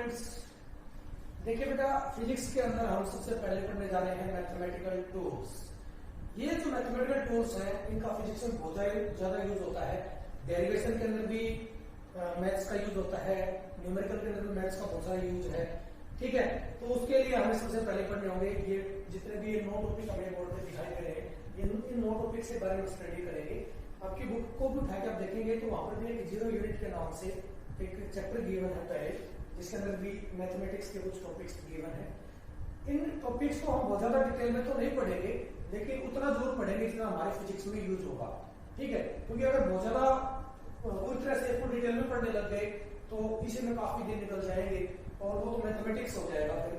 Students, देखिए बेटा physics के अंदर हम सबसे पहले पढ़ने जा रहे हैं मैथमेटिकल टूल्स। ये जो मैथमेटिकल टूल्स हैं इनका फिजिक्स में बहुत ज्यादा यूज होता है। डेरिवेशन के अंदर भी मैथ्स का यूज होता है, न्यूमेरिकल के अंदर भी मैथ्स का बहुत सारा यूज है। ठीक है, तो उसके लिए हमें सबसे पहले पढ़ने होंगे ये जितने भी ये 9 टॉपिक हमें बोर्ड पे दिखाई दे रहे हैं, इन 9 टॉपिक से बारे में स्टडी करेंगे। आपकी बुक को भी उठा के आप देखेंगे तो वहां पर भी एक 0 यूनिट के नाम से एक चैप्टर गिवन है पहले, जिसके अंदर भी मैथमेटिक्स के कुछ टॉपिक्स गिवन है। इन टॉपिक्स को हम बहुत ज्यादा डिटेल में तो नहीं पढ़ेंगे, लेकिन उतना जरूर पढ़ेंगे जितना हमारे फिजिक्स में यूज होगा। ठीक है, क्योंकि अगर बहुत ज्यादा पूरी तरह से इसको डिटेल में पढ़ने लग गए तो इसी में काफी दिन निकल जाएंगे और वो तो मैथमेटिक्स हो जाएगा फिर।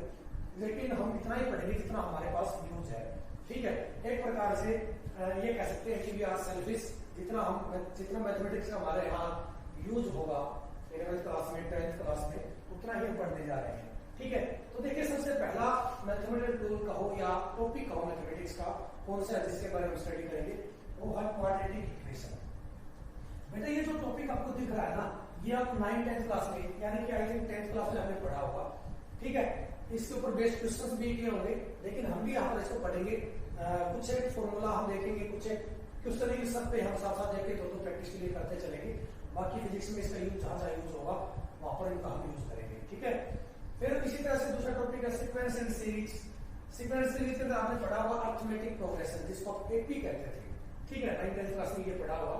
लेकिन हम इतना ही पढ़ेंगे जितना हमारे पास यूज है। ठीक है, एक प्रकार से ये कह सकते हैं कि वी आर सेल्फिश, जितना मैथमेटिक्स का हमारे यहाँ यूज होगा 11th क्लास में 10th क्लास में उतना ही हम पढ़ने जा रहे हैं। ठीक है, तो देखिए सबसे पहला मैथमेटिकल टूल कहो या टॉपिक कहो मैथमेटिक्स का कौन सा है जिसके बारे में स्टडी करेंगे, वो है क्वाड्रेटिक इक्वेशन। बेटा ये जो टॉपिक आपको दिख रहा है ना, ये आप 9th-10th क्लास में यानी कि आई थिंक 10th क्लास में हमने पढ़ा होगा। ठीक है, इसके ऊपर बेस्ड क्वेश्चंस भी किए होंगे, लेकिन हम भी यहाँ पर इसको पढ़ेंगे। कुछ एक फॉर्मूला हम देखेंगे, कुछ एक क्वेश्चन ही सब पे हम साथ साथ देखेंगे, तो प्रैक्टिस के लिए करते चलेंगे। बाकी फिजिक्स में इसका यूज जहां जहां यूज होगा वहां पर इनका हम यूज करेंगे। ठीक है, फिर इसी तरह से दूसरा टॉपिक है sequence and series. Sequence series के अंदर आपने पढ़ा हुआ अरिथमेटिक प्रोग्रेशन, जिसको आप एपी कहते थे। ठीक है, 9th-10th क्लास में ये पढ़ा हुआ।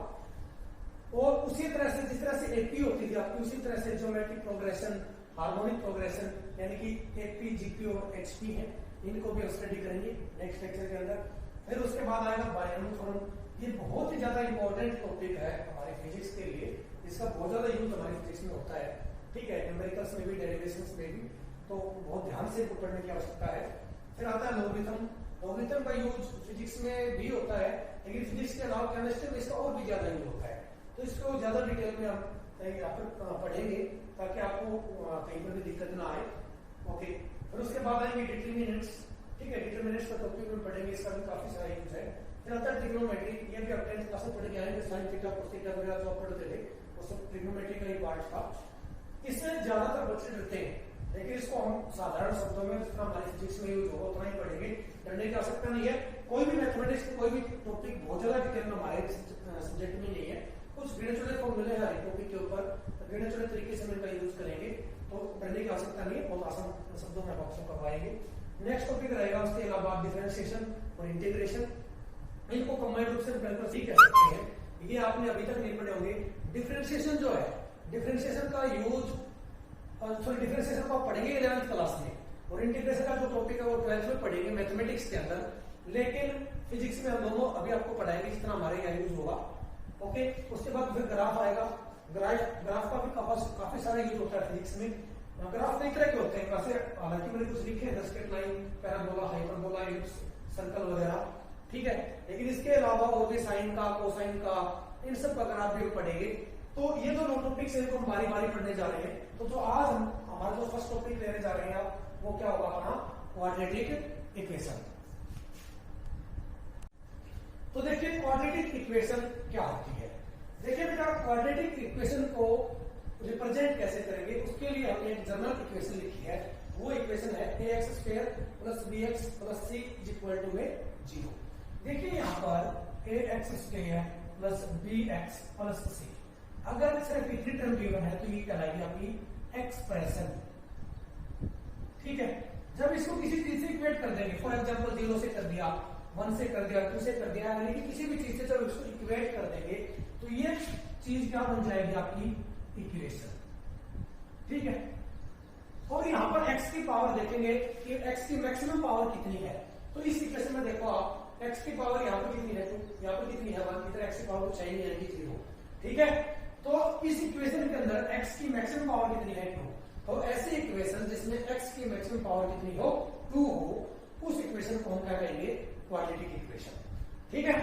और उसी तरह से जिस तरह से एपी होती थी आपकी, उसी तरह से ज्योमेट्रिक प्रोग्रेशन, हार्मोनिक प्रोग्रेशन, यानी कि एपी, जीपी और एचपी है, इनको भी हम स्टडी करेंगे नेक्स्ट लेक्चर के अंदर। फिर उसके बाद आएगा बायनोमियल थ्योरम। ये बहुत ही ज्यादा इंपॉर्टेंट टॉपिक है हमारे फिजिक्स के लिए, इसका बहुत ज्यादा यूज हमारी फिजिक्स में होता है। ठीक है, न्यूमेरिकल्स में भी, डेरिवेशंस में भी, तो बहुत ध्यान से पढ़ने की आवश्यकता है। फिर आता है लॉगरिथम। लॉगरिथम का यूज फिजिक्स में भी होता है, लेकिन फिजिक्स के अलावा केमिस्ट्री में इसका और भी ज्यादा यूज होता है, तो इसको ज्यादा डिटेल में हम यहाँ पर पढ़ेंगे ताकि आपको कहीं पर भी दिक्कत ना आए। ओके, फिर उसके बाद आएंगे डिटरमिनेंट्स। ठीक है, डिटरमिनेंट्स का टॉपिक में पढ़ेंगे, इसका भी काफी सारा यूज है। फिर आता है ट्रिग्नोमेट्री, ये भी आप 10th क्लास में पढ़ के आएंगे, साइन थीटा कोस थीटा वगैरह जो पढ़ते थे वो सब ट्रिग्नोमेट्री का ही पार्ट था। इससे ज्यादातर बच्चे डरते हैं, लेकिन इसको हम साधारण शब्दों में जितना हमारी फिजिक्स में यूज होगा उतना ही पढ़ेंगे, डरने की आवश्यकता नहीं है। कोई भी मैथमेटिक्स कोई भी टॉपिक बहुत ज्यादा डिटेल में हमारे सब्जेक्ट में नहीं है। कुछ गिने चुने फॉर्मूले हैं हर टॉपिक के ऊपर, गिने चुने तरीके से हम इनका यूज करेंगे, तो डरने की आवश्यकता नहीं है, बहुत आसान शब्दों में आपको करवाएंगे। नेक्स्ट टॉपिक रहेगा उसके अलावा डिफरेंशिएशन और इंटीग्रेशन। इनको कंबाइंड रूप से बिल्कुल सीख कह सकते हैं, ये आपने अभी तक नहीं पढ़े होंगे। डिफरेंशिएशन जो है, डिफरेंशिएशन का यूज डिफरेंशिएशन को आप पढ़ेंगे 11th क्लास में, और इंटीग्रेशन का जो टॉपिक है वो 12th में पढ़ेंगे मैथमेटिक्स के अंदर, लेकिन फिजिक्स में हम दोनों अभी आपको पढ़ाएंगे जितना हमारे यहाँ यूज होगा। ओके, उसके बाद फिर ग्राफ आएगा। ग्राफ का भी काफी सारा यूज होता है फिजिक्स में। ग्राफ कई तरह के होते हैं, वैसे हालांकि मैंने कुछ लिखे हैं, straight line, parabola, hyperbola, ellipse, circle वगैरह। ठीक है, लेकिन इसके अलावा और भी साइन का, कोसाइन का, इन सब का ग्राफ भी पढ़ेंगे। तो ये जो 9 टॉपिक्स हैं इनको हम बारी बारी पढ़ने जा रहे हैं। तो जो आज हमारा जो फर्स्ट टॉपिक लेने जा रहे हैं आप, वो क्या होगा अपना क्वाड्रेटिक इक्वेशन। तो देखिए क्वाड्रेटिक इक्वेशन क्या होती है। देखिए बेटा, क्वाड्रेटिक इक्वेशन को रिप्रेजेंट कैसे करेंगे, उसके लिए हमने एक जनरल इक्वेशन लिखी है। वो इक्वेशन है ax² + bx + c = 0। देखिए यहाँ पर ax² + bx + c, अगर सिर्फ इतनी टर्म गिवन है तो ये कहलाएगी आपकी एक्सप्रेशन। ठीक है, जब इसको किसी चीज से इक्वेट कर देंगे, फॉर एग्जाम्पल 0 से कर दिया, 1 से कर दिया, 2 से कर दिया, यानी कि किसी भी चीज से जब इसको इक्वेट कर देंगे तो ये चीज क्या बन जाएगी आपकी इक्वेशन। ठीक है, और यहाँ पर x की पावर देखेंगे कि x की मैक्सिमम पावर कितनी है। तो इस इक्वेशन में देखो आप, x की पावर यहाँ पर कितनी है, तो यहाँ पर कितनी है 1, इधर x की पावर कुछ चाहिए नहीं, 0। ठीक है, तो इस इक्वेशन के अंदर x की मैक्सिमम पावर कितनी है 2। तो ऐसी इक्वेशन जिसमें x की मैक्सिमम पावर कितनी हो 2 हो, उस इक्वेशन को हम क्या कहेंगे क्वाड्रेटिक इक्वेशन। ठीक है,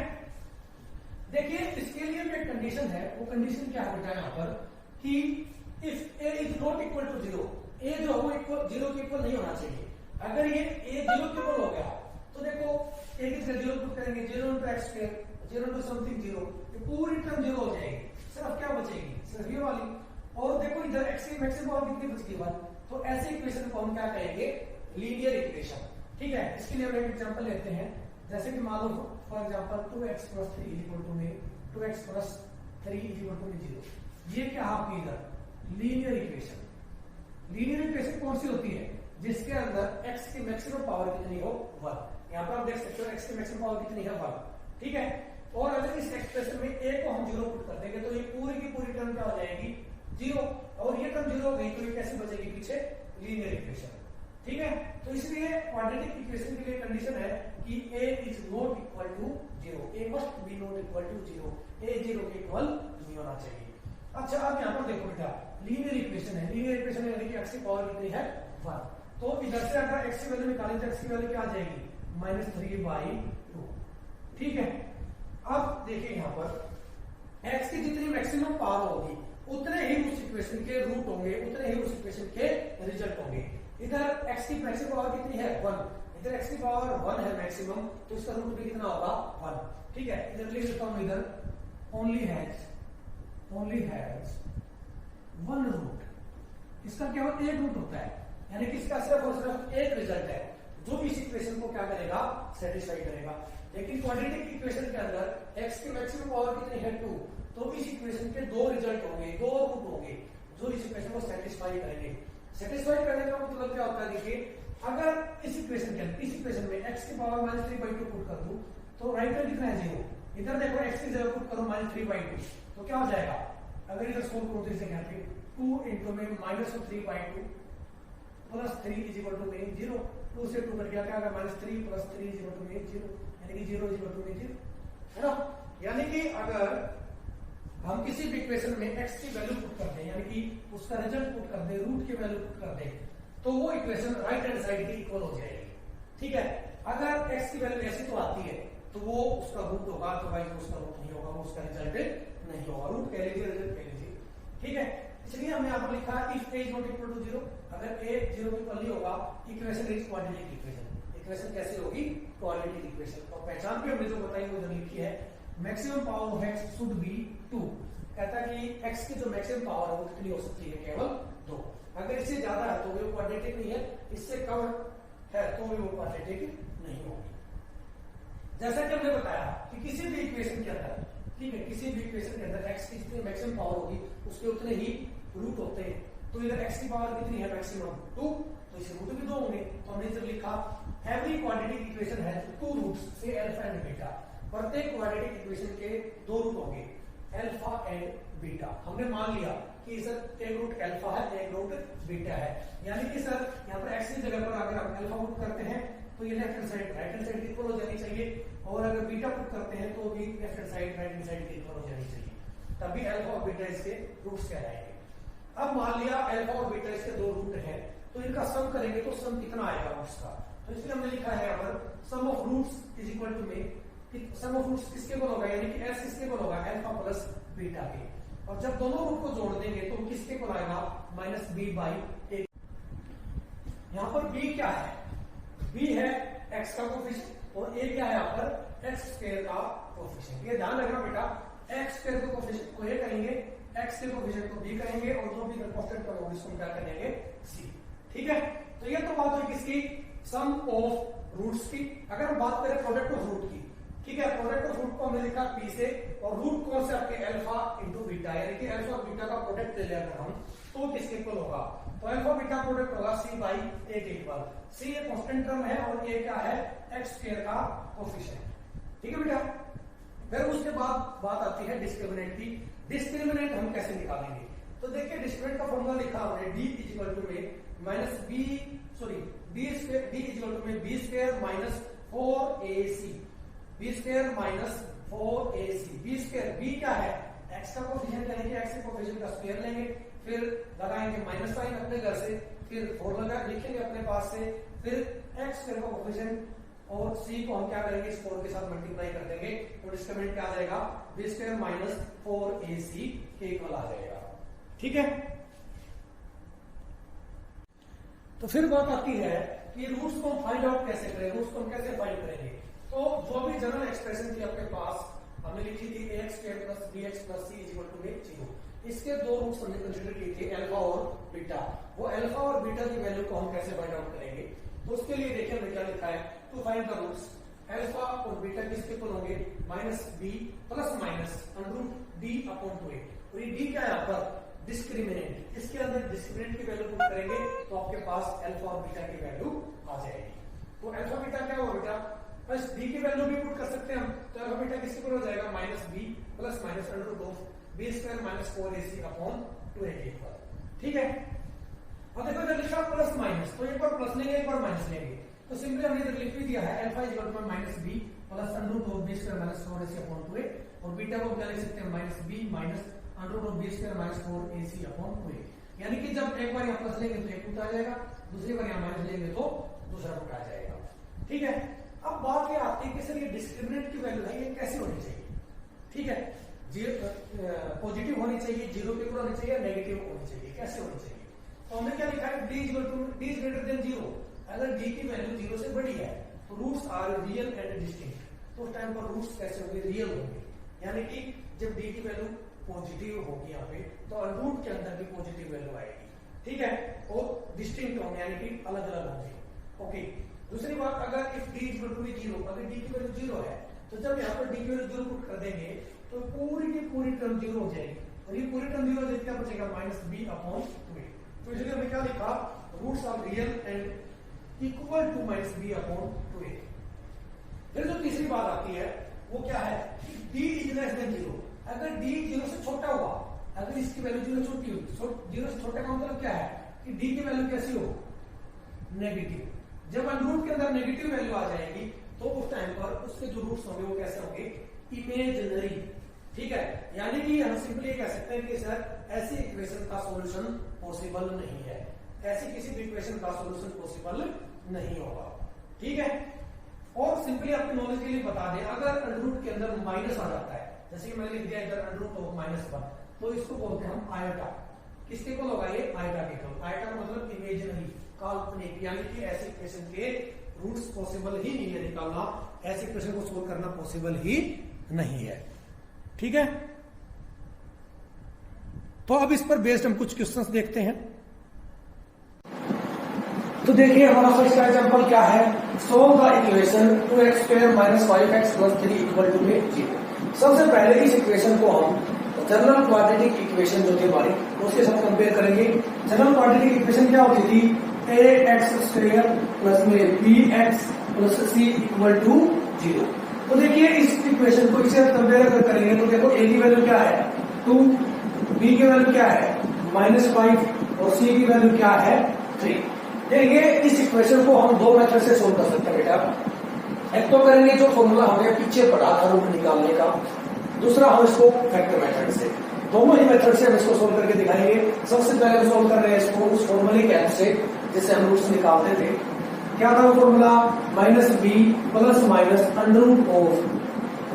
देखिए इसके लिए एक कंडीशन है, वो कंडीशन क्या है बेटा यहाँ पर कि if a is not equal to 0, a जो हो 0 के इक्वल नहीं होना चाहिए। अगर ये a 0 के इक्वल हो गया तो देखो a की जगह 0 पुट करेंगे, 0 × x², 0 × समथिंग 0, ये पूरी टर्म 0 हो जाएगी, सिर्फ क्या बचेगी, सिर्फ ये वाली। और देखो इधर x की मैक्सिमम पावर कितनी बचती है 1, तो ऐसे इक्वेशन को हम क्या कहेंगे, लीनियर इक्वेशन। ठीक है, इसके लिए हम एक एग्जांपल लेते हैं, जैसे कि मान लो फॉर एग्जांपल 2x + 3 2x + 3 0। ये क्या आपकी इधर लीनियर इक्वेशन। लीनियर इक्वेशन कौन सी होती है, जिसके अंदर x की मैक्सिमम पावर कितनी हो 1। यहाँ पर आप देख सकते हो x की मैक्सिमम पावर कितनी है 1। ठीक है, और अगर इस एक्सप्रेशन में a को हम 0 पुट कर देंगे तो ये पूरी की पूरी टर्म क्या हो जाएगी 0, और ये टर्म 0 हो गई तो ये कैसे बचेगी पीछे, लीनियर इक्वेशन। ठीक है, तो इसलिए क्वाड्रेटिक इक्वेशन के लिए कंडीशन है कि a is not equal to 0, a must be not equal to 0, a 0 के इक्वल नहीं होना चाहिए। अच्छा, अब यहाँ पर देखो बेटा, लीनियर इक्वेशन है, लीनियर इक्वेशन यानी कि x की पावर कितनी है 1, तो इधर से अगर x की वैल्यू निकालें तो x की वैल्यू क्या आ जाएगी -3/2। ठीक है, अब देखिए यहाँ पर x की जितनी मैक्सिमम पावर होगी उतने ही उस इक्वेशन के रूट होंगे, उतने ही उस इक्वेशन के रिजल्ट होंगे। इधर x की मैक्सिमम पावर कितनी है 1, इधर x की पावर 1 है मैक्सिमम, तो इसका रूट भी कितना होगा 1। ठीक है, इधर लिख देता हूं, इधर ओनली हैज 1 रूट, इसका केवल एक रूट होता है, यानी कि इसका सिर्फ और सिर्फ एक रिजल्ट है जो इस इक्वेशन को क्या करेगा, सेटिस्फाई करेगा। लेकिन क्वाड्रेटिक इक्वेशन के अंदर x की मैक्सिमम पावर कितनी है 2, तो इस इक्वेशन के दो रिजल्ट होंगे, दो रूट होंगे जो इस इक्वेशन को सेटिस्फाई करेंगे। सेटिस्फाई करने का मतलब क्या होता है, देखिए अगर इस इक्वेशन में x की पावर -3/2 पुट कर दूं तो राइट में कितना है 0, इधर देखो x की जगह पुट करो -3/2 तो क्या हो जाएगा, अगर इधर सोल्व करो तो इसे कहते हैं 2 into में -3/2 + 3 = 0, 2 से 2 कट गया, क्या होगा -3 + 3 = 0, यानी कि 0 = 0 है ना। यानी कि अगर हम किसी भी इक्वेशन में x की वैल्यू पुट कर दें, यानी कि उसका रिजल्ट पुट कर दें, रूट की वैल्यू पुट कर दें, तो वो इक्वेशन राइट हैंड साइड की इक्वल हो जाएगी। ठीक है, अगर x की वैल्यू ऐसी तो आती है तो वो उसका रूट होगा, तो भाई उसका रूट नहीं होगा, वो उसका रिजल्ट नहीं होगा, रूट कह लीजिए, रिजल्ट कह लीजिए। ठीक है, इसलिए हमने यहाँ पर लिखा if a is not equal to 0, अगर a 0 के इक्वल नहीं होगा, equation is quadratic equation. Equation कैसे होगी, क्वाड्रेटिक इक्वेशन। और पहचान भी हमने जो बताई वो जो लिखी है, maximum power of x should be 2, कहता है कि x की जो मैक्सिमम पावर है वो कितनी हो सकती है, केवल 2। अगर इससे ज्यादा है तो वो क्वाड्रेटिक नहीं है, इससे कम है तो वो क्वाड्रेटिक नहीं होगी। जैसा कि हमने बताया कि किसी भी इक्वेशन के अंदर, ठीक है, किसी भी इक्वेशन के अंदर x की जितनी मैक्सिमम पावर होगी उसके उतने ही रूट होते हैं। तो इधर x की पावर कितनी है मैक्सिमम 2, तो इसे रूट भी 2 होंगे। तो हमने जब लिखा every quadratic equation has 2 roots say alpha and beta, प्रत्येक क्वाड्रेटिक इक्वेशन के 2 रूट होंगे, अल्फा एंड बीटा। हमने मान लिया कि सर एक रूट अल्फा है, एक रूट बीटा है, यानी कि सर यहाँ पर x की जगह पर अगर हम अल्फा पुट करते हैं तो ये left hand side right hand side equal हो जानी चाहिए, और अगर बीटा पुट करते हैं तो भी left hand side right hand side equal हो जानी चाहिए, तभी अल्फा और बीटा इसके रूट्स कहलाएंगे। अब मान लिया अल्फा और बीटा इसके 2 रूट हैं, तो इनका सम करेंगे तो सम कितना आएगा रूट्स का, तो इसलिए हमने लिखा है यहाँ पर sum of roots is equal to में, सम ऑफ रूट्स किसके इक्वल होगा, यानी कि s किसके इक्वल होगा, अल्फा प्लस बीटा के, और जब दोनों रूट को जोड़ देंगे तो किसके इक्वल आएगा, -b/a। यहाँ पर b क्या है, b है x का कोफिशिएंट और a क्या है यहाँ पर x² का कोफिशिएंट। ये ध्यान रखना बेटा, x² के कोफिशिएंट को a करेंगे, x के कोफिशिएंट को b करेंगे, और जो भी कांस्टेंट टर्म होगी उसको क्या करेंगे c। ठीक है, तो ये तो बात हुई किसकी, सम ऑफ रूट्स की। अगर हम बात करें प्रोडक्ट ऑफ रूट की, ठीक है, प्रोडक्ट ऑफ रूट को हमने लिखा p से, और रूट कौन से आपके अल्फा इंटू बीटा, यानी कि अल्फा और बीटा का प्रोडक्ट ले लेकर हम तो किसके इक्वल होगा, तो अल्फा बीटा प्रोडक्ट होगा c/a के इक्वल। c एक कांस्टेंट टर्म है और a क्या है, x² का कोफिशिएंट। ठीक है बेटा, फिर उसके बाद बात आती है डिस्क्रिमिनेंट की। डिस्क्रिमिनेंट हम कैसे निकालेंगे, तो देखिए डिस्क्रिमिनेंट का फॉर्मूला लिखा हमने, d इक्वल टू में b क्या है, x का कोफिशिएंट यानी कि x के कोफिशिएंट का स्क्वायर लेंगे, फिर लगाएंगे माइनस साइन अपने घर से, फिर 4 लगा लिखेंगे अपने पास से, फिर x² का कोफिशिएंट और c को हम क्या करेंगे, इस 4 के साथ मल्टीप्लाई कर देंगे, तो डिस्क्रिमिनेंट क्या आ जाएगा, b² - 4ac के इक्वल आ जाएगा। ठीक है, तो फिर बात आती है कि रूट्स को फाइंड आउट कैसे करें, रूट्स को हम कैसे फाइंड करेंगे। तो जो भी जनरल एक्सप्रेशन थी आपके पास, हमने लिखी थी ax² + bx + c = 0, इसके 2 रूट्स हमने कंसीडर किए थे, अल्फा और बीटा। वो अल्फा और बीटा की वैल्यू को हम कैसे फाइंड आउट करेंगे। तो उसके लिए देखिए हमने क्या लिखा है, to find the roots alpha और बीटा किसके इक्वल होंगे, minus B plus minus under root d upon 2a। और ये डी क्या है यहाँ पर, डिस्क्रिमिनेंट, इसके अंदर डिस्क्रिमिनेंट की वैल्यू पुट करेंगे तो आपके पास अल्फा और बीटा की वैल्यू आ जाएगी। तो अल्फा बीटा क्या होगा बेटा, बस बी की वैल्यू भी पुट कर सकते हैं हम, तो अल्फा बीटा किसके इक्वल हो जाएगा, minus B plus minus under root of B square minus 4ac upon 2a के इक्वल। ठीक है, अब देखो इधर लिखा प्लस माइनस, तो एक बार प्लस लेंगे एक बार माइनस लेंगे, तो सिंपली हमने इधर लिख भी दिया है alpha equal to minus B plus under root of B square minus 4ac upon 2a, और बीटा को क्या लिख सकते हैं, minus b minus under root of B square minus 4ac upon 2a। यानी कि जब एक बार यहाँ प्लस लेंगे तो एक रूट आ जाएगा, दूसरी बार यहाँ माइनस लेंगे तो दूसरा रूट आ जाएगा। ठीक है, अब बात ये आती है कि सर ये डिस्क्रिमिनेंट की वैल्यू है ये कैसे होनी चाहिए। ठीक है, पॉजिटिव होनी चाहिए, जीरो के इक्वल होनी चाहिए, नेगेटिव होनी चाहिए, कैसे होनी चाहिए। तो हमने क्या लिखा है, d equal to d is greater than 0। अगर d की वैल्यू 0 से बड़ी है तो roots are real and distinct, तो उस टाइम पर रूट्स कैसे होंगे, रियल होंगे। यानी कि जब d की वैल्यू पॉजिटिव होगी यहाँ पे तो रूट के अंदर भी पॉजिटिव वैल्यू आएगी। ठीक है, और डिस्टिंक्ट होंगे यानी कि अलग अलग होंगे। ओके, दूसरी बात, अगर इफ d इक्वल टू 0, अगर d की वैल्यू 0 है तो जब यहाँ पर d की वैल्यू 0 पुट कर देंगे तो पूरी की पूरी टर्म 0 हो जाएगी, और ये पूरी टर्म 0 हो जाएगी, क्या बचेगा, माइनस बी अपॉन 2a। तो इसलिए हमने क्या लिखा, roots are real and equal to minus b upon 2a। फिर जो तीसरी बात आती है वो क्या है कि d इज लेस देन 0। अगर d 0 से छोटा हुआ, अगर इसकी वैल्यू 0 छोटी हुई, 0 से छोटे का मतलब क्या है कि d की वैल्यू कैसी हो, नेगेटिव। जब रूट के अंदर नेगेटिव वैल्यू आ जाएगी तो उस टाइम पर उसके जो रूट्स होंगे वो कैसे होंगे, इमेजिनरी। ठीक है, यानी कि हम सिंपली कह सकते हैं कि सर ऐसी इक्वेशन का सॉल्यूशन पॉसिबल नहीं है, ऐसी किसी भी इक्वेशन का सॉल्यूशन पॉसिबल नहीं होगा। ठीक है, और सिंपली आपकी नॉलेज के लिए बता दें, अगर रूट के अंदर माइनस आ जाता है, जैसे कि मैंने लिख दिया इधर रूट ऑफ -1, तो इसको बोलते हैं हम आयोटा। किसके इक्वल होगा ये, आयोटा के इक्वल। आयोटा का मतलब इमेजिनरी, काल्पनिक, यानी कि ऐसे इक्वेशन के रूट्स पॉसिबल ही नहीं है निकालना, ऐसे इक्वेशन को सोल्व करना पॉसिबल ही नहीं है। ठीक है, तो अब इस पर बेस्ड हम कुछ क्वेश्चंस देखते हैं। तो देखिए हमारा फर्स्ट एग्जांपल क्या है, solve the equation 2x² - 5x + 3 = 0। सबसे पहले इस इक्वेशन को हम जनरल क्वाड्रेटिक इक्वेशन जो थी हमारी उसके साथ कंपेयर करेंगे। जनरल क्वाड्रेटिक इक्वेशन क्या होती थी, ax² प्लस में bx प्लस c = 0। तो देखिए इस इक्वेशन को इससे कंपेयर अगर करेंगे तो देखो a की वैल्यू क्या है 2, b की वैल्यू क्या है -5 और c की वैल्यू क्या है 3। देखिए इस इक्वेशन को हम दो मेथड से सोल्व कर सकते हैं बेटा। एक तो करेंगे जो फॉर्मूला हमें पीछे पढ़ा था रूट निकालने का, दूसरा हम इसको फैक्टर मेथड से, दोनों ही मेथड से हम इसको सोल्व करके दिखाएंगे। सबसे पहले हम सोल्व कर रहे हैं इसको उस फॉर्मूले के हेल्प से जिससे हम रूट्स निकालते थे। क्या था वो formula, -b plus minus under root of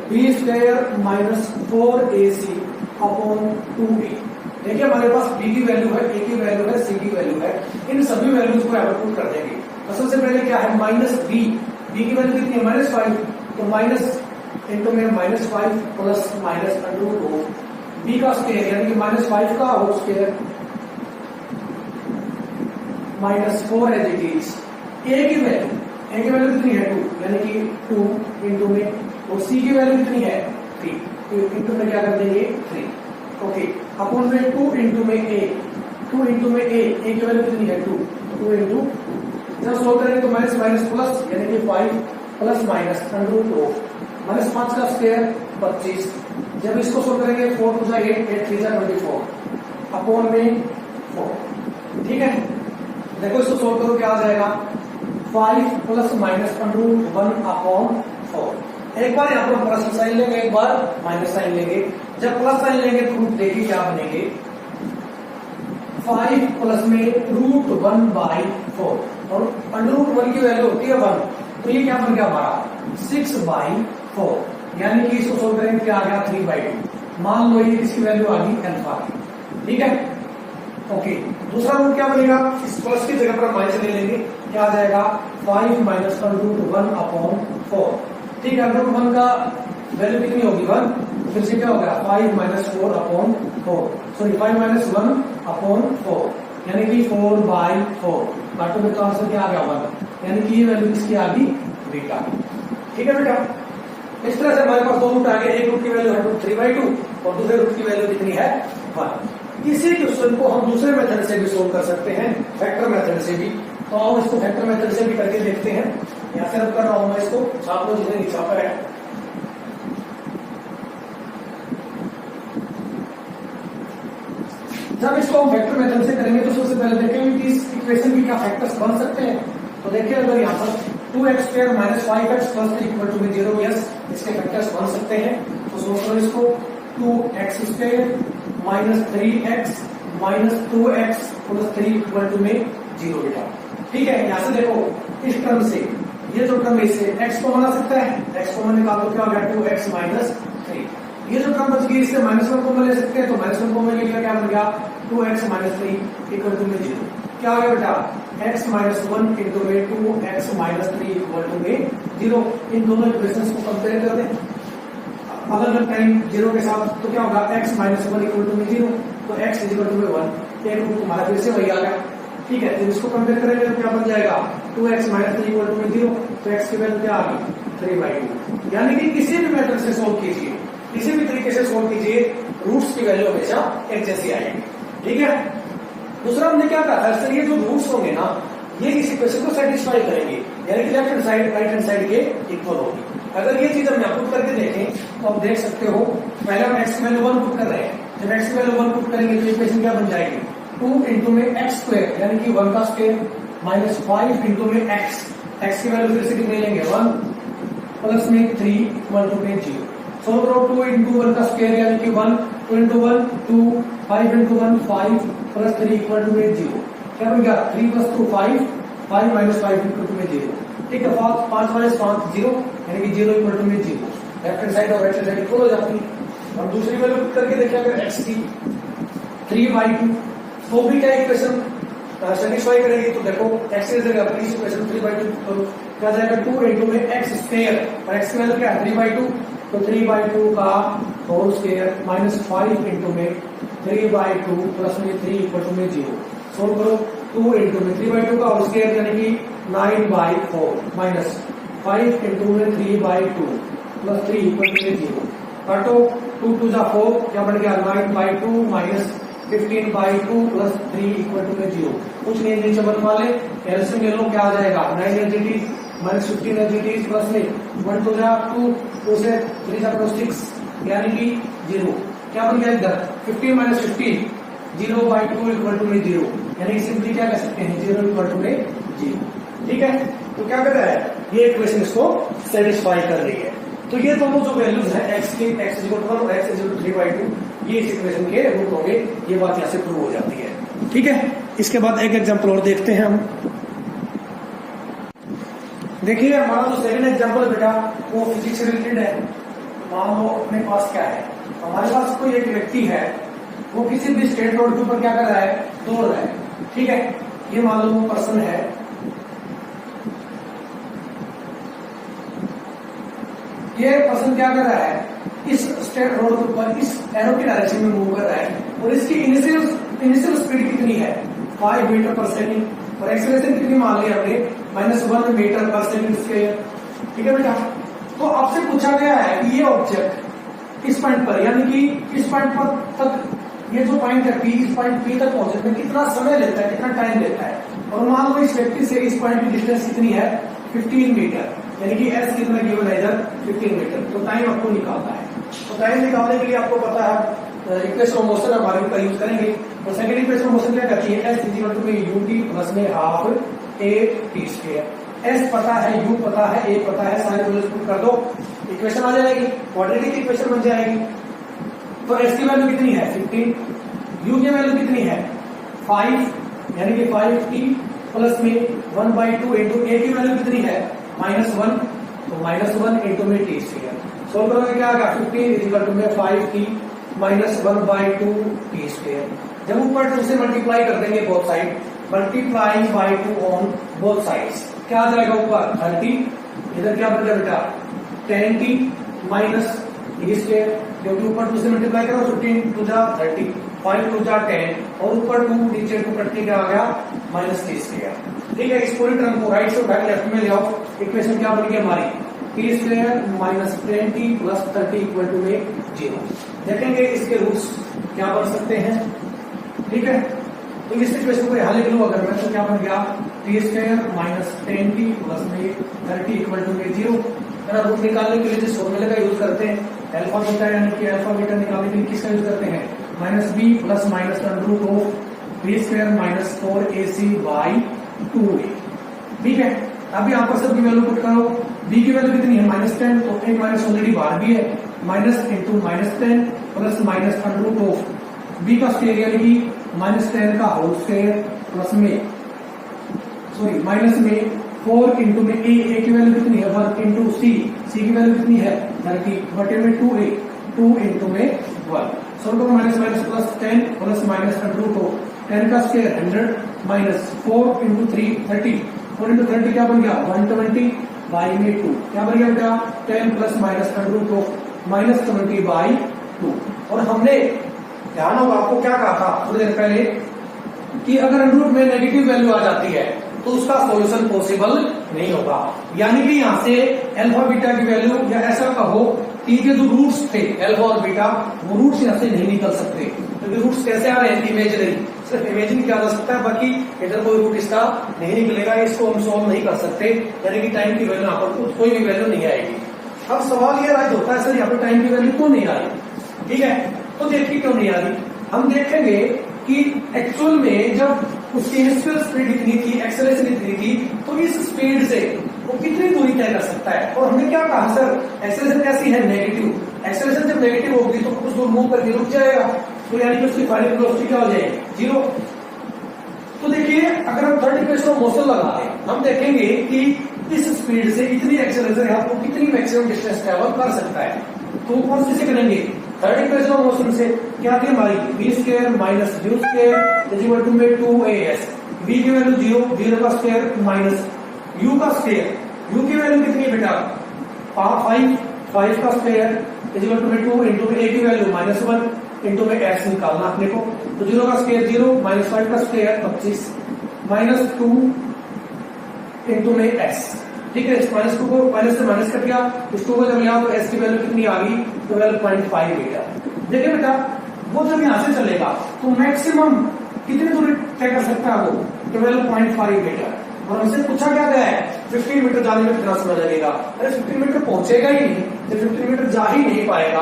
b square minus 4ac upon 2a। देखिए हमारे पास b की वैल्यू है, a की वैल्यू है, c की वैल्यू है, इन सभी वैल्यूज को यहाँ पुट कर देंगे। तो सबसे पहले क्या है -b, b की वैल्यू कितनी है -5, तो माइनस इंटू में -5 plus minus under root of b का स्क्वायर यानी कि -5 का whole square -4 as it is. a की वैल्यू कितनी है 2 यानी कि 2 इंटू में, और c की वैल्यू कितनी है 3 इंटू में क्या कर देंगे 3। ओके, अपॉन में 2 इंटू में a, 2 इंटू में a की वैल्यू कितनी है 2 इंटू, जब सोल्व करेंगे तो माइनस माइनस प्लस यानी कि 5 plus minus under root of -5 का स्क्वायर 25। जब इसको सोल्व करेंगे 4 2 8 8 3 24 अपॉन में 4। ठीक है, देखो इसको सोल्व करो क्या आ जाएगा 5 plus minus under root 1 upon 4। एक बार यहाँ पर प्लस साइन लेंगे, एक बार माइनस साइन लेंगे। जब प्लस साइन लेंगे तो रूट देखिए क्या बनेंगे, 5 प्लस में √1/4 और अंडर रूट 1 की वैल्यू होती है 1, तो ये क्या बन गया हमारा 6/4। यानी कि इसको सोल्व करेंगे क्या आ गया 3/2। मान लो ये इसकी वैल्यू आ गई अल्फा की। ठीक है, ओके, दूसरा रूट क्या बनेगा, इस प्लस की जगह पर माइनस ले लेंगे, क्या आ जाएगा 5 माइनस √1 अपॉन 4। ठीक है, अंडर रूट 1 का वैल्यू कितनी होगी 1, फिर से क्या होगा 5 minus 4 upon 4, sorry 5 minus 1 upon 4। यानी कि 4/4 काटो में तो आंसर क्या आ गया 1, यानी कि ये वैल्यू किसकी आ गई बीटा। ठीक है बेटा, इस तरह से हमारे पास दो रूट आ गए, एक रूट की वैल्यू है 3/2 और दूसरे रूट की वैल्यू कितनी है 1। इसी क्वेश्चन को हम दूसरे मेथड से भी सोल्व कर सकते हैं, फैक्टर मेथड से भी। तो हम इसको फैक्टर मेथड से भी करके देखते हैं। यहां से अब कर रहा हूं मैं इसको, छाप लो जिसने नहीं छापा है। जब इसको हम फैक्टर मेथड से करेंगे तो सबसे पहले देखेंगे कि इस इक्वेशन की क्या फैक्टर्स बन सकते हैं। तो देखिए अगर यहाँ पर 2x² - 5x + 3 = 0, यस इसके फैक्टर्स बन सकते हैं। तो सोच करो इसको 2x² - 3x - 2x + 3 = 0 बेटा। ठीक है, यहां से देखो इस टर्म से ये जो टर्म इससे x को बना सकता है, x को निकाल तो क्या हो गया 2x - 3। ये जो टर्म बच गई इससे -1 को ले सकते हैं, तो -1 को लेने का क्या बन गया 2x - 3 = 0। क्या आ गया बेटा x - 1 × 2x - 3 = 0। इन दोनों इक्वेशंस को कंपेयर कर दें अलग अलग टाइम 0 के साथ, तो क्या होगा x - 1 = 0, तो x = 1। एक रूट हमारा फिर से वही आ गया। ठीक है, तो इसको कंपेयर करेंगे तो क्या बन जाएगा 2x - 3 = 0, तो x की वैल्यू क्या आ गई 3/2। यानी कि किसी भी मेथड से सोल्व कीजिए, किसी भी तरीके से सोल्व कीजिए, रूट्स की वैल्यू हमेशा एक जैसी आएगी। ठीक है, दूसरा हमने क्या कहा था, सर ये जो रूट्स होंगे ना ये इस इक्वेशन को सेटिस्फाई करेंगे, यानी कि left hand side right hand side के इक्वल होगी। अगर ये चीज हम यहाँ पुट करके देखें तो आप देख सकते हो, पहले हम x की वैल्यू 1 पुट कर रहे हैं। जब x की वैल्यू 1 पुट करेंगे तो इक्वेशन क्या बन जाएगी 2 × x² यानी कि 1 का स्क्वायर - 5 × x की वैल्यू फिर से कितने लेंगे 1 प्लस में 3 = 0। सोल्व करो 2 × 1 का स्क्वायर यानी कि 1, 2 × 1 2, 5 × 1 5 प्लस 3 = 0। क्या बन गया 3 + 2 5, 5 - 5 = 0। ठीक है, 5 - 5 0 यानी कि 0 = 0। लेफ्ट हैंड साइड और राइट हैंड साइड इक्वल हो जाती है। अब दूसरी वैल्यू पुट करके देखिए अगर x की 3/2 तो भी क्या इक्वेशन सेटिस्फाई करेगी। तो देखो x की जगह पर इस इक्वेशन 3/2 करो, क्या जाएगा 2 × x² और x की वैल्यू क्या है 3/2, तो 3/2 का होल स्क्वायर - 5 × 3/2 प्लस में 3 = 0। सोल्व करो 2 × 3/2 का होल स्क्वायर यानी कि 9/4 माइनस 5 × 3/2 प्लस 3 = 0। काटो 2 × 2 = 4, क्या बन गया 9/2 माइनस 15/2 प्लस 3 = 0। कुछ नहीं नीचे बनवा ले, एलसीएम ले लो, क्या आ जाएगा 9 एलजीटी माइनस 15 एलजीटी प्लस में 1 2 2 2 से 3 = 6 यानी कि 0। क्या बन गया इधर 15 - 15 0/2 = 0, यानी कि सिंपली क्या कह सकते हैं 0 = 0। ठीक है, तो क्या कर रहा है ये इक्वेशन इसको सेटिस्फाई कर रही है। तो ये दोनों जो वैल्यूज हैं x के x = 1 और x = 3/2 ये इस इक्वेशन के रूट होंगे। ये बात यहां से प्रूव हो जाती है। ठीक है, इसके बाद एक एग्जांपल और देखते हैं हम। देखिए हमारा जो सेकंड एग्जांपल है बेटा वो फिजिक्स से रिलेटेड है। मान लो अपने पास क्या है, हमारे पास कोई एक व्यक्ति है, वो किसी भी स्ट्रेट रोड के ऊपर क्या कर रहा है दौड़ रहा है। ठीक है, ये मान लो वो पर्सन है, ये पर्सन क्या कर रहा है इस स्ट्रेट रोड के ऊपर इस एरो की डायरेक्शन में मूव कर रहा है और इसकी इनिशियल स्पीड कितनी है 5 मीटर पर सेकंड और एक्सेलरेशन कितनी मान ली हमने -1 मीटर पर सेकंड स्क्वायर। ठीक है बेटा, तो आपसे पूछा गया है कि ये ऑब्जेक्ट इस पॉइंट पर यानी कि इस पॉइंट पर तक ये जो पॉइंट है P, इस पॉइंट P तक पहुंचने में कितना समय लेता है, कितना टाइम लेता है। और मान लो इस व्यक्ति से इस पॉइंट की डिस्टेंस कितनी है 15 मीटर, यानी कि s कितना गिवन है इधर 15 मीटर। तो टाइम आपको निकालना है। तो टाइम निकालने के लिए आपको पता है इक्वेशन ऑफ मोशन हमारे ऊपर यूज करेंगे। तो सेकंड इक्वेशन ऑफ मोशन क्या कहती है s = ut प्लस में half a t square. s पता है, u पता है, a पता है, सारे वैल्यूज पुट कर दो, इक्वेशन आ जाएगी, क्वाड्रेटिक इक्वेशन बन जाएगी। तो s की वैल्यू कितनी है 15, u की वैल्यू कितनी है 5 यानी कि 5t प्लस में 1/2 इंटू a की वैल्यू कितनी है -1, तो -1 इंटू में t स्क्वायर। सोल्व करोगे क्या आएगा 15 में 5t माइनस 1/2 t स्क्वायर। जब ऊपर 2 से मल्टीप्लाई कर देंगे both side, multiplying by 2 on both sides, क्या आ जाएगा ऊपर 30, इधर क्या बन जाएगा बेटा 10t माइनस t स्क्वायर, क्योंकि ऊपर 2 से मल्टीप्लाई करो 15 2 जा 30 5 टू जा 10 और ऊपर 2 नीचे 2 कट के क्या आ गया माइनस टी स्क्वायर। ठीक है, इस पूरी टर्म को राइट से उठा के लेफ्ट में ले आओ। इक्वेशन क्या बन गई हमारी t square minus 10t plus 30 equal to में 0। देखेंगे इसके रूट्स क्या बन सकते हैं। ठीक है, तो इस इक्वेशन को यहां लिख लूं अगर मैं तो क्या बन गया T square minus 10t plus में 30 इक्वल टू में 0। रूट निकालने के लिए जिस फॉर्मूले का यूज करते हैं अल्फा बीटा, यानी कि अल्फा बीटा निकालने के लिए किसका यूज करते हैं minus B plus minus root of B square minus 4ac by 2a। ठीक है, अब यहाँ पर सबकी वैल्यू पुट करो। बी की वैल्यू कितनी है -10, तो एक माइनस ऑलरेडी बाहर भी है, minus into -10 plus minus root of B का स्क्वायर यानी कि -10 का होल स्क्वायर प्लस में सॉरी माइनस में 4 इंटू में ए की वैल्यू कितनी है 1 इंटू सी की वैल्यू कितनी है 30 बटे में 2a 2 इंटू में 1 सब minus minus plus 10 plus minus root of 10 का स्क्वायर 100 माइनस 4 इंटू 3 30 4 इंटू 30 क्या बन गया 120 बाई में 2 क्या बन गया बेटा 10 plus minus root of minus 20 by 2। और हमने ध्यान होगा आपको क्या कहा था थोड़ी देर पहले कि अगर अंडर रूट में नेगेटिव वैल्यू आ जाती है तो उसका सॉल्यूशन पॉसिबल नहीं होगा। यानी कि यहाँ से अल्फा बीटा की वैल्यू या ऐसा कहो कि के जो रूट्स थे अल्फा और बीटा वो रूट्स यहाँ से नहीं निकल सकते, क्योंकि रूट्स कैसे आ रहे हैं इमेजिनरी, सिर्फ इमेजिन किया जा सकता है, बाकी इधर कोई रूट इसका नहीं निकलेगा, इसको हम सॉल्व नहीं कर सकते। यानी कि टाइम की वैल्यू यहाँ पर कोई भी वैल्यू नहीं आएगी। अब सवाल ये राइज होता है सर यहाँ पर टाइम की वैल्यू क्यों नहीं आ रही। ठीक है, तो देखिए क्यों नहीं आ रही। हम देखेंगे कि एक्चुअल में जब उसकी इनिशियल स्पीड इतनी थी, एक्सेलरेशन इतनी थी, तो इस स्पीड से वो कितनी दूरी तय कर सकता है। और हमने क्या कहा सर एक्सेलरेशन कैसी है नेगेटिव, एक्सेलरेशन जब नेगेटिव होगी तो कुछ दूर मूव करके रुक जाएगा, तो यानी कि उसकी फाइनल वेलोसिटी क्या हो जाएगी 0। तो देखिए अगर हम थर्ड इक्वेशन ऑफ मोशन लगा दें हम देखेंगे कि इस स्पीड से इतनी एक्सेलरेशन आपको कितनी मैक्सिमम डिस्टेंस ट्रेवल कर सकता है। तो कौन सी से करेंगे थर्ड इक्वेशन ऑफ मोशन से क्या थी हमारी B square minus U square is equal to में 2as, बी की वैल्यू 0 का स्क्वायर माइनस यू का स्क्वायर, यू की वैल्यू कितनी है बेटा 5 का स्क्वायर इज इक्वल टू में 2 इंटू ए की वैल्यू -1 इंटू में s निकालना अपने को, तो 0 का स्क्वायर 0 माइनस 5 का स्क्वायर 25 माइनस 2 इंटू में s। ठीक है, इस माइनस 2 को माइनस से माइनस कर दिया, इस 2 को जब लिया तो s की वैल्यू कितनी आ गई 12.5 मीटर। देखिए बेटा वो जब यहां से चलेगा तो मैक्सिमम कितनी दूरी तय कर सकता है वो 12.5 मीटर। और हमसे पूछा क्या गया है 15 मीटर जाने में कितना समय लगेगा। अरे 15 मीटर पहुंचेगा ही नहीं, जब 15 मीटर जा ही नहीं पाएगा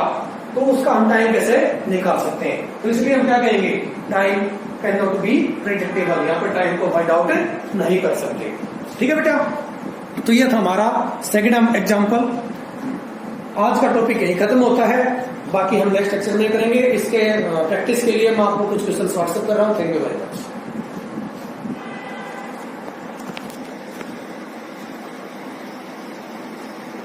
तो उसका हम टाइम कैसे निकाल सकते हैं। तो इसलिए हम क्या कहेंगे time can not be predictable, यहाँ पर टाइम को फाइंड आउट नहीं कर सकते। ठीक है बेटा, तो ये था हमारा सेकंड एग्जाम्पल। आज का टॉपिक यही खत्म होता है, बाकी हम नेक्स्ट लेक्चर में करेंगे। इसके प्रैक्टिस के लिए मैं आपको कुछ क्वेश्चन व्हाट्सएप कर रहा हूँ। Thank you very much.